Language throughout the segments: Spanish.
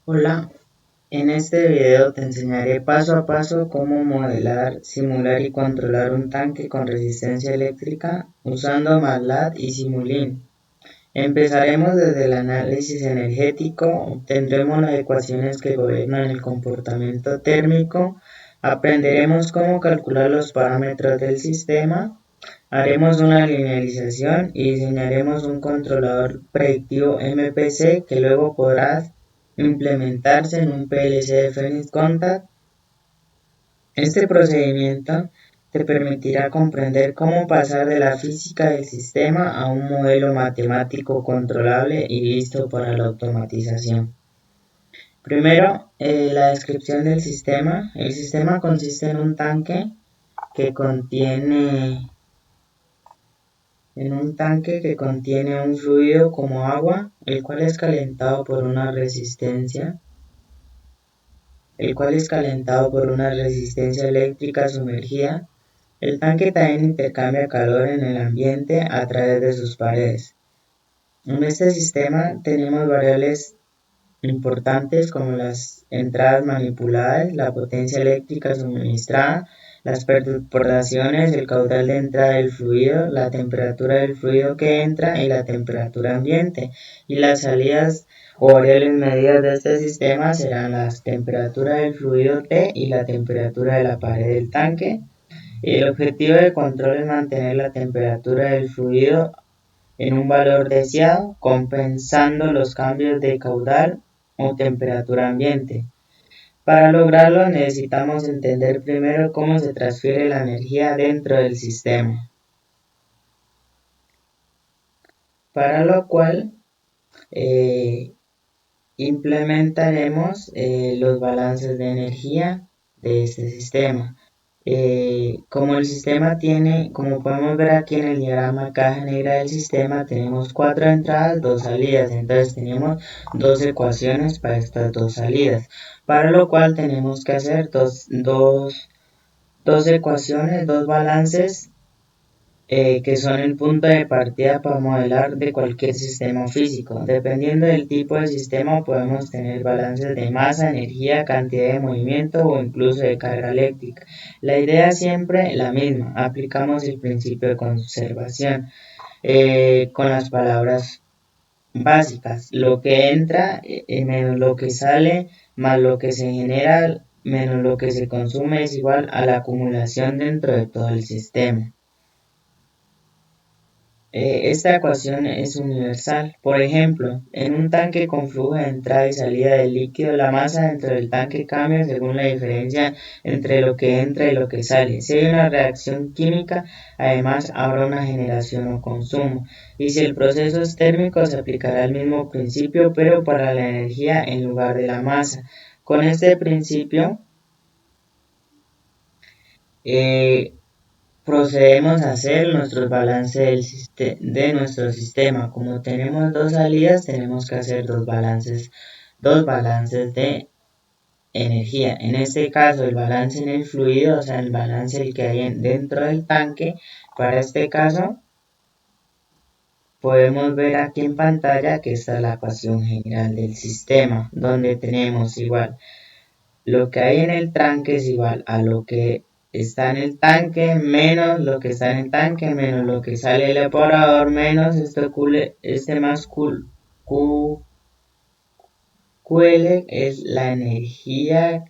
Hola, en este video te enseñaré paso a paso cómo modelar, simular y controlar un tanque con resistencia eléctrica usando MATLAB y Simulink. Empezaremos desde el análisis energético, obtendremos las ecuaciones que gobiernan el comportamiento térmico, aprenderemos cómo calcular los parámetros del sistema, haremos una linealización y diseñaremos un controlador predictivo MPC que luego podrás implementarse en un PLC de Phoenix Contact. Este procedimiento te permitirá comprender cómo pasar de la física del sistema a un modelo matemático controlable y listo para la automatización. Primero, la descripción del sistema. El sistema consiste en un tanque que contiene un fluido como agua, el cual es calentado por una resistencia eléctrica sumergida. El tanque también intercambia calor en el ambiente a través de sus paredes. En este sistema tenemos variables importantes como las entradas manipuladas, la potencia eléctrica suministrada, las perturbaciones, el caudal de entrada del fluido, la temperatura del fluido que entra y la temperatura ambiente. Y las salidas o variables medidas de este sistema serán la temperatura del fluido T y la temperatura de la pared del tanque. El objetivo de control es mantener la temperatura del fluido en un valor deseado, compensando los cambios de caudal o temperatura ambiente. Para lograrlo necesitamos entender primero cómo se transfiere la energía dentro del sistema, para lo cual implementaremos los balances de energía de este sistema. Como el sistema como podemos ver aquí en el diagrama caja negra del sistema, tenemos 4 entradas, 2 salidas, entonces tenemos dos ecuaciones para estas dos salidas, para lo cual tenemos que hacer dos ecuaciones, dos balances que son el punto de partida para modelar de cualquier sistema físico. Dependiendo del tipo de sistema podemos tener balances de masa, energía, cantidad de movimiento o incluso de carga eléctrica. La idea es siempre la misma, aplicamos el principio de conservación con las palabras básicas. Lo que entra menos lo que sale más lo que se genera menos lo que se consume es igual a la acumulación dentro de todo el sistema. Esta ecuación es universal. Por ejemplo, en un tanque con flujo de entrada y salida de líquido, la masa dentro del tanque cambia según la diferencia entre lo que entra y lo que sale. Si hay una reacción química, además habrá una generación o consumo. Y si el proceso es térmico, se aplicará el mismo principio, pero para la energía en lugar de la masa. Con este principio, procedemos a hacer nuestros balances de nuestro sistema. Como tenemos dos salidas, tenemos que hacer dos balances de energía. En este caso, el balance en el fluido, o sea, el balance el que hay dentro del tanque. Para este caso, podemos ver aquí en pantalla que esta es la ecuación general del sistema, donde tenemos igual lo que hay en el tanque es igual a lo que está en el tanque menos lo que está en el tanque menos lo que sale del evaporador menos este más QL es la energía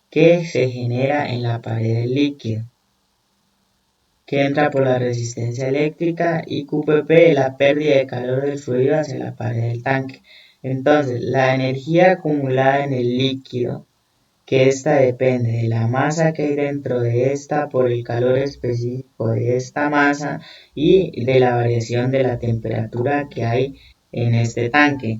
que se genera en la pared del líquido, que entra por la resistencia eléctrica, y QPP es la pérdida de calor del fluido hacia la pared del tanque. Entonces, la energía acumulada en el líquido, que esta depende de la masa que hay dentro de esta por el calor específico de esta masa y de la variación de la temperatura que hay en este tanque.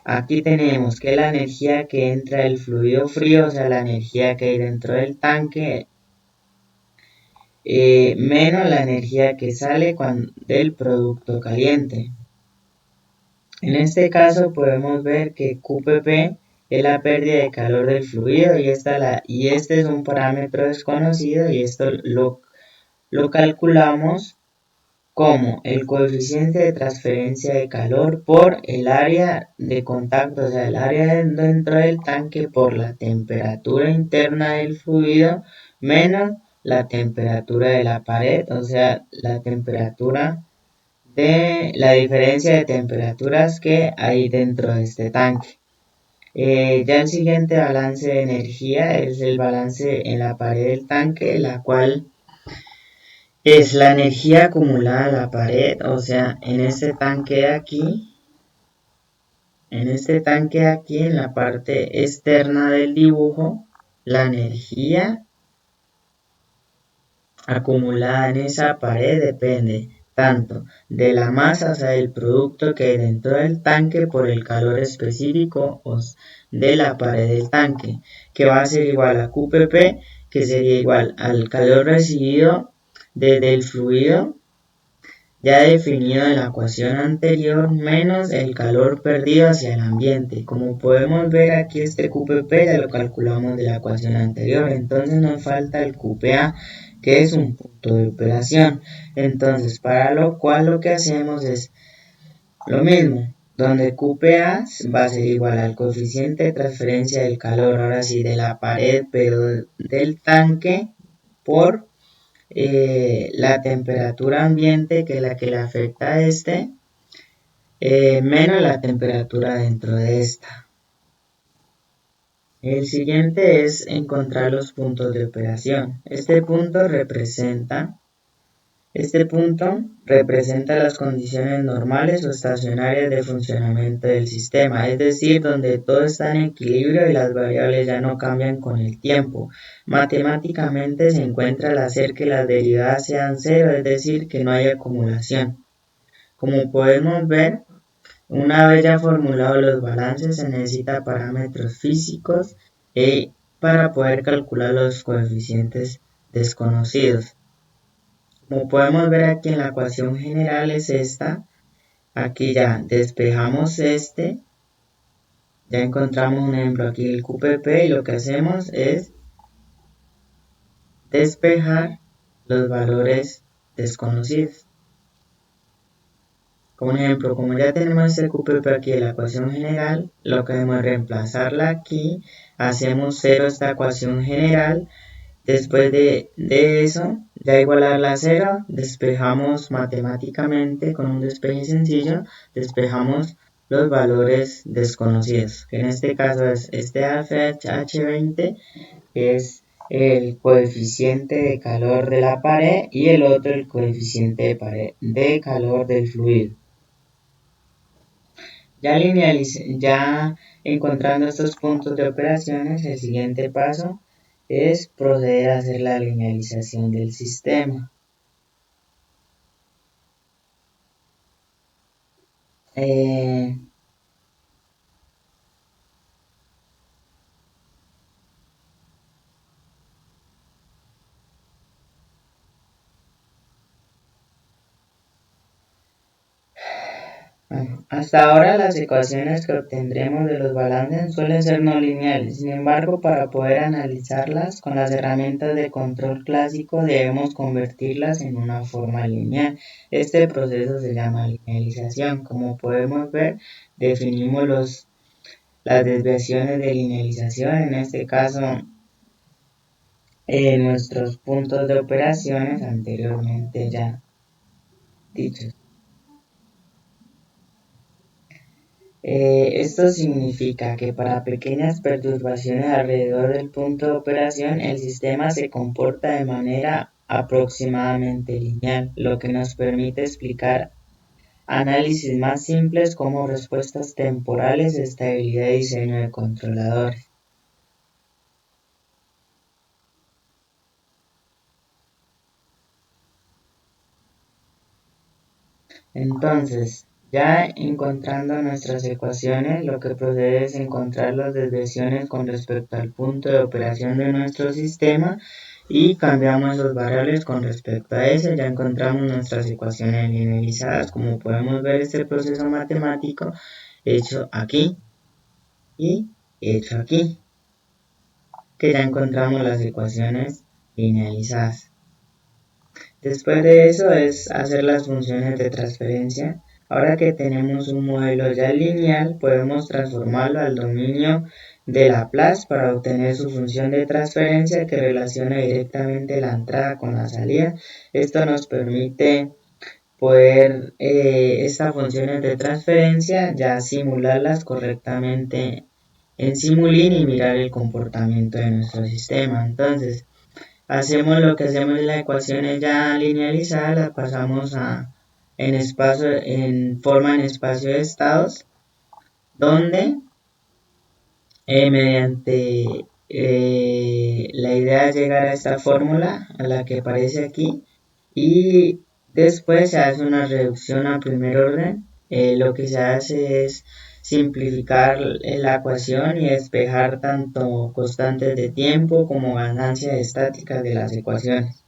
Aquí tenemos que la energía que entra del fluido frío, o sea, la energía que hay dentro del tanque, menos la energía que sale del producto caliente. En este caso podemos ver que QPP es la pérdida de calor del fluido y este es un parámetro desconocido y esto lo calculamos como el coeficiente de transferencia de calor por el área de contacto, o sea, el área dentro del tanque por la temperatura interna del fluido menos la temperatura de la pared, o sea, la temperatura de la diferencia de temperaturas que hay dentro de este tanque. Ya el siguiente balance de energía es el balance en la pared del tanque, la cual es la energía acumulada en la pared, o sea, en este tanque de aquí, en la parte externa del dibujo, la energía acumulada en esa pared depende tanto de la masa, o sea, del producto que hay dentro del tanque por el calor específico de la pared del tanque, que va a ser igual a QPP, que sería igual al calor recibido desde el fluido ya definido en la ecuación anterior, menos el calor perdido hacia el ambiente. Como podemos ver aquí, este QPP ya lo calculamos de la ecuación anterior, entonces nos falta el QPA, que es un punto de operación. Entonces, para lo cual lo que hacemos es lo mismo, donde QPA va a ser igual al coeficiente de transferencia del calor, ahora sí, de la pared, pero del tanque, por la temperatura ambiente, que es la que le afecta a este, menos la temperatura dentro de esta. El siguiente es encontrar los puntos de operación. Este punto representa las condiciones normales o estacionarias de funcionamiento del sistema, es decir, donde todo está en equilibrio y las variables ya no cambian con el tiempo. Matemáticamente se encuentra al hacer que las derivadas sean cero, es decir, que no hay acumulación. Como podemos ver, una vez ya formulados los balances, se necesitan parámetros físicos para poder calcular los coeficientes desconocidos. Como podemos ver aquí en la ecuación general es esta, aquí ya despejamos ya encontramos un ejemplo aquí el QPP y lo que hacemos es despejar los valores desconocidos. Como un ejemplo, como ya tenemos el QPP aquí en la ecuación general, lo que hacemos es reemplazarla aquí, hacemos 0 esta ecuación general. Después de eso, ya igualarla a 0, despejamos matemáticamente con un despeje sencillo, despejamos los valores desconocidos, que en este caso es este alfa H20, que es el coeficiente de calor de la pared, y el otro el coeficiente de calor del fluido. Ya encontrando estos puntos de operaciones, el siguiente paso es proceder a hacer la linealización del sistema. Bueno, hasta ahora las ecuaciones que obtendremos de los balances suelen ser no lineales. Sin embargo, para poder analizarlas con las herramientas de control clásico debemos convertirlas en una forma lineal. Este proceso se llama linealización. Como podemos ver, definimos las desviaciones de linealización, en este caso nuestros puntos de operaciones anteriormente ya dichos. Esto significa que para pequeñas perturbaciones alrededor del punto de operación, el sistema se comporta de manera aproximadamente lineal, lo que nos permite explicar análisis más simples como respuestas temporales, estabilidad y diseño de controladores. Entonces, ya encontrando nuestras ecuaciones, lo que procede es encontrar las desviaciones con respecto al punto de operación de nuestro sistema y cambiamos los variables con respecto a ese. Ya encontramos nuestras ecuaciones linealizadas. Como podemos ver, este proceso matemático hecho aquí y hecho aquí, que ya encontramos las ecuaciones linealizadas. Después de eso es hacer las funciones de transferencia. Ahora que tenemos un modelo ya lineal, podemos transformarlo al dominio de Laplace para obtener su función de transferencia que relaciona directamente la entrada con la salida. Esto nos permite poder estas funciones de transferencia ya simularlas correctamente en Simulink y mirar el comportamiento de nuestro sistema. Entonces, hacemos lo que hacemos en las ecuaciones ya linealizadas, las pasamos en forma en espacio de estados, donde mediante la idea es llegar a esta fórmula, a la que aparece aquí, y después se hace una reducción a primer orden. Lo que se hace es simplificar la ecuación y despejar tanto constantes de tiempo como ganancias estáticas de las ecuaciones.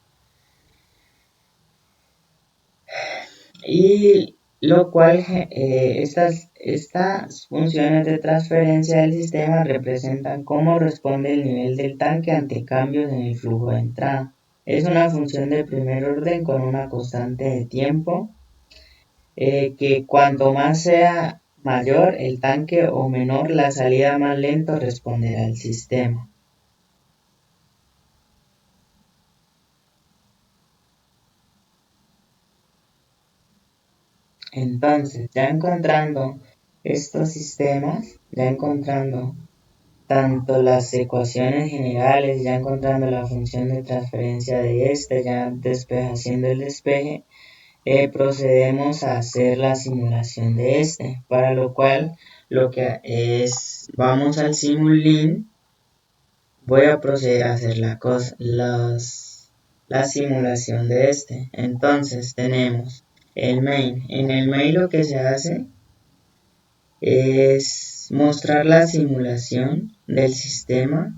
Y lo cual estas funciones de transferencia del sistema representan cómo responde el nivel del tanque ante cambios en el flujo de entrada. Es una función de primer orden con una constante de tiempo que cuanto más sea mayor el tanque o menor la salida, más lento responderá el sistema. Entonces, ya encontrando estos sistemas, ya encontrando tanto las ecuaciones generales, ya encontrando la función de transferencia de este, ya haciendo el despeje, procedemos a hacer la simulación de este, para lo cual lo que es, vamos al Simulink, voy a proceder a hacer la simulación de este. Entonces tenemos el main. En el main lo que se hace es mostrar la simulación del sistema